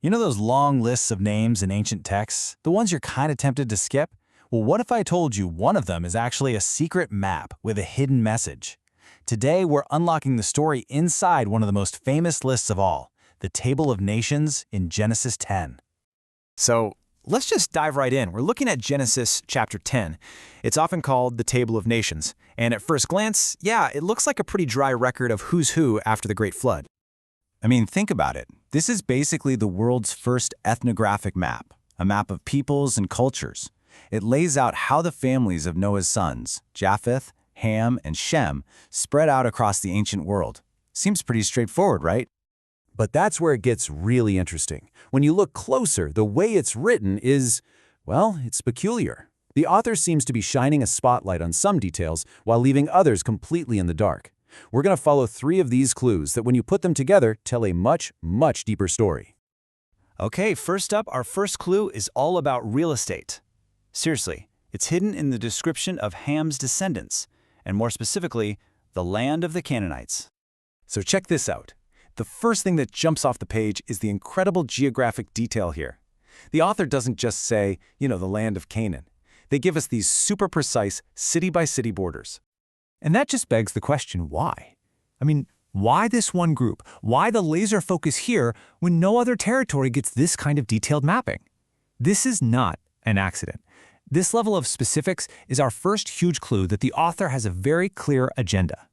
You know those long lists of names in ancient texts? The ones you're kind of tempted to skip? Well, what if I told you one of them is actually a secret map with a hidden message? Today, we're unlocking the story inside one of the most famous lists of all, the Table of Nations in Genesis 10. So let's just dive right in. We're looking at Genesis chapter 10. It's often called the Table of Nations. And at first glance, yeah, it looks like a pretty dry record of who's who after the Great Flood. I mean, think about it. This is basically the world's first ethnographic map, a map of peoples and cultures. It lays out how the families of Noah's sons, Japheth, Ham, and Shem, spread out across the ancient world. Seems pretty straightforward, right? But that's where it gets really interesting. When you look closer, the way it's written is, well, it's peculiar. The author seems to be shining a spotlight on some details while leaving others completely in the dark. We're going to follow 3 of these clues that when you put them together, tell a much, much deeper story. Okay, first up, our first clue is all about real estate. Seriously, it's hidden in the description of Ham's descendants, and more specifically, the land of the Canaanites. So check this out. The first thing that jumps off the page is the incredible geographic detail here. The author doesn't just say, the land of Canaan. They give us these super precise city-by-city borders. And that just begs the question, why? I mean, why this one group? Why the laser focus here when no other territory gets this kind of detailed mapping? This is not an accident. This level of specifics is our first huge clue that the author has a very clear agenda.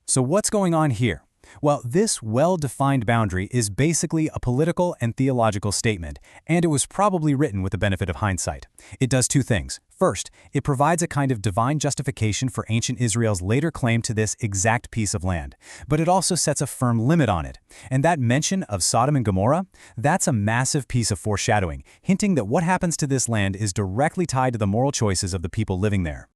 So what's going on here? Well, this well-defined boundary is basically a political and theological statement, and it was probably written with the benefit of hindsight. It does 2 things. First, it provides a kind of divine justification for ancient Israel's later claim to this exact piece of land, but it also sets a firm limit on it. And that mention of Sodom and Gomorrah, that's a massive piece of foreshadowing, hinting that what happens to this land is directly tied to the moral choices of the people living there.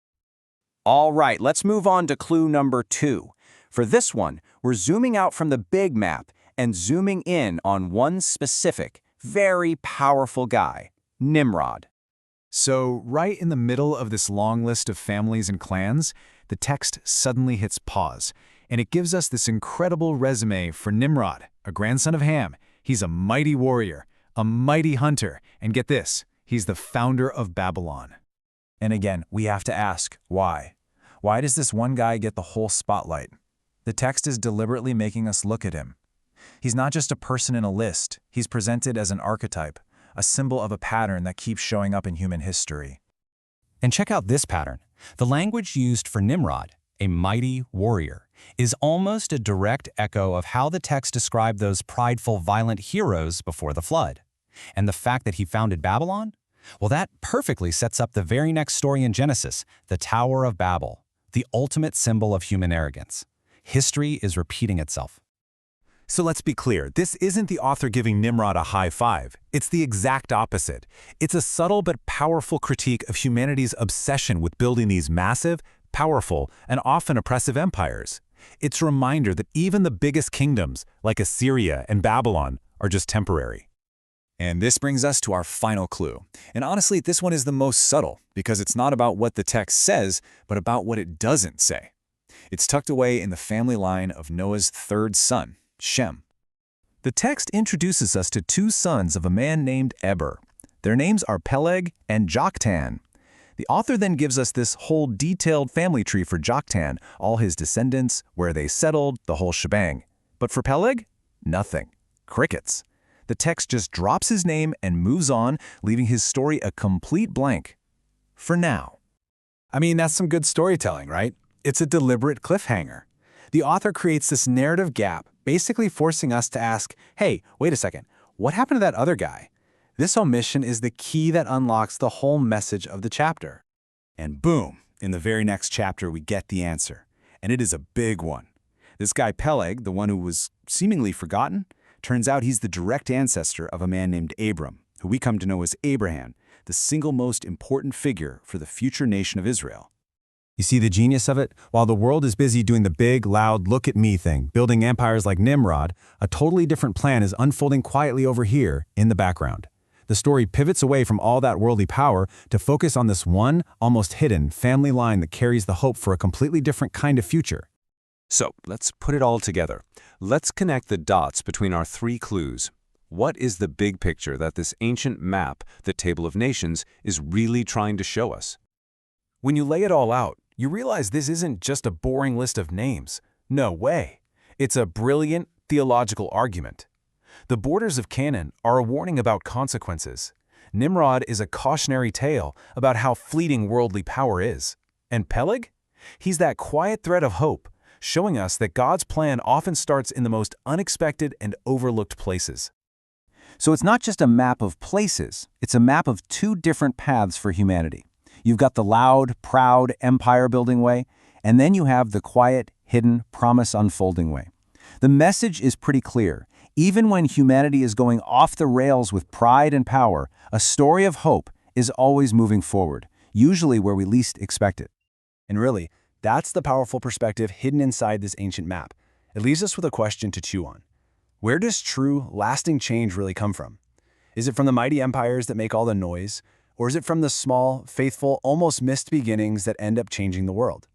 All right, let's move on to clue number 2. For this one, we're zooming out from the big map and zooming in on one specific, very powerful guy, Nimrod. So right in the middle of this long list of families and clans, the text suddenly hits pause, and it gives us this incredible resume for Nimrod, a grandson of Ham. He's a mighty warrior, a mighty hunter, and get this, he's the founder of Babylon. And again, we have to ask, why? Why does this one guy get the whole spotlight? The text is deliberately making us look at him. He's not just a person in a list, he's presented as an archetype, a symbol of a pattern that keeps showing up in human history. And check out this pattern. The language used for Nimrod, a mighty warrior, is almost a direct echo of how the text described those prideful, violent heroes before the flood. And the fact that he founded Babylon? Well, that perfectly sets up the very next story in Genesis, the Tower of Babel, the ultimate symbol of human arrogance. History is repeating itself. So let's be clear, this isn't the author giving Nimrod a high five. It's the exact opposite. It's a subtle but powerful critique of humanity's obsession with building these massive, powerful, and often oppressive empires. It's a reminder that even the biggest kingdoms, like Assyria and Babylon, are just temporary. And this brings us to our final clue. And honestly, this one is the most subtle, because it's not about what the text says, but about what it doesn't say. It's tucked away in the family line of Noah's 3rd son, Shem. The text introduces us to 2 sons of a man named Eber. Their names are Peleg and Joktan. The author then gives us this whole detailed family tree for Joktan, all his descendants, where they settled, the whole shebang. But for Peleg, nothing. Crickets. The text just drops his name and moves on, leaving his story a complete blank. For now. I mean, that's some good storytelling, right? It's a deliberate cliffhanger. The author creates this narrative gap, basically forcing us to ask, hey, wait a second, what happened to that other guy? This omission is the key that unlocks the whole message of the chapter. And boom, in the very next chapter we get the answer. And it is a big one. This guy Peleg, the one who was seemingly forgotten, turns out he's the direct ancestor of a man named Abram, who we come to know as Abraham, the single most important figure for the future nation of Israel. You see the genius of it? While the world is busy doing the big, loud, look-at-me thing, building empires like Nimrod, a totally different plan is unfolding quietly over here in the background. The story pivots away from all that worldly power to focus on this one, almost hidden, family line that carries the hope for a completely different kind of future. So let's put it all together. Let's connect the dots between our 3 clues. What is the big picture that this ancient map, the Table of Nations, is really trying to show us? When you lay it all out, you realize this isn't just a boring list of names. No way. It's a brilliant theological argument. The borders of Canaan are a warning about consequences. Nimrod is a cautionary tale about how fleeting worldly power is. And Peleg? He's that quiet thread of hope, showing us that God's plan often starts in the most unexpected and overlooked places. So it's not just a map of places, it's a map of two different paths for humanity. You've got the loud, proud, empire-building way, and then you have the quiet, hidden, promise-unfolding way. The message is pretty clear. Even when humanity is going off the rails with pride and power, a story of hope is always moving forward, usually where we least expect it. And really, that's the powerful perspective hidden inside this ancient map. It leaves us with a question to chew on. Where does true, lasting change really come from? Is it from the mighty empires that make all the noise? Or is it from the small, faithful, almost missed beginnings that end up changing the world?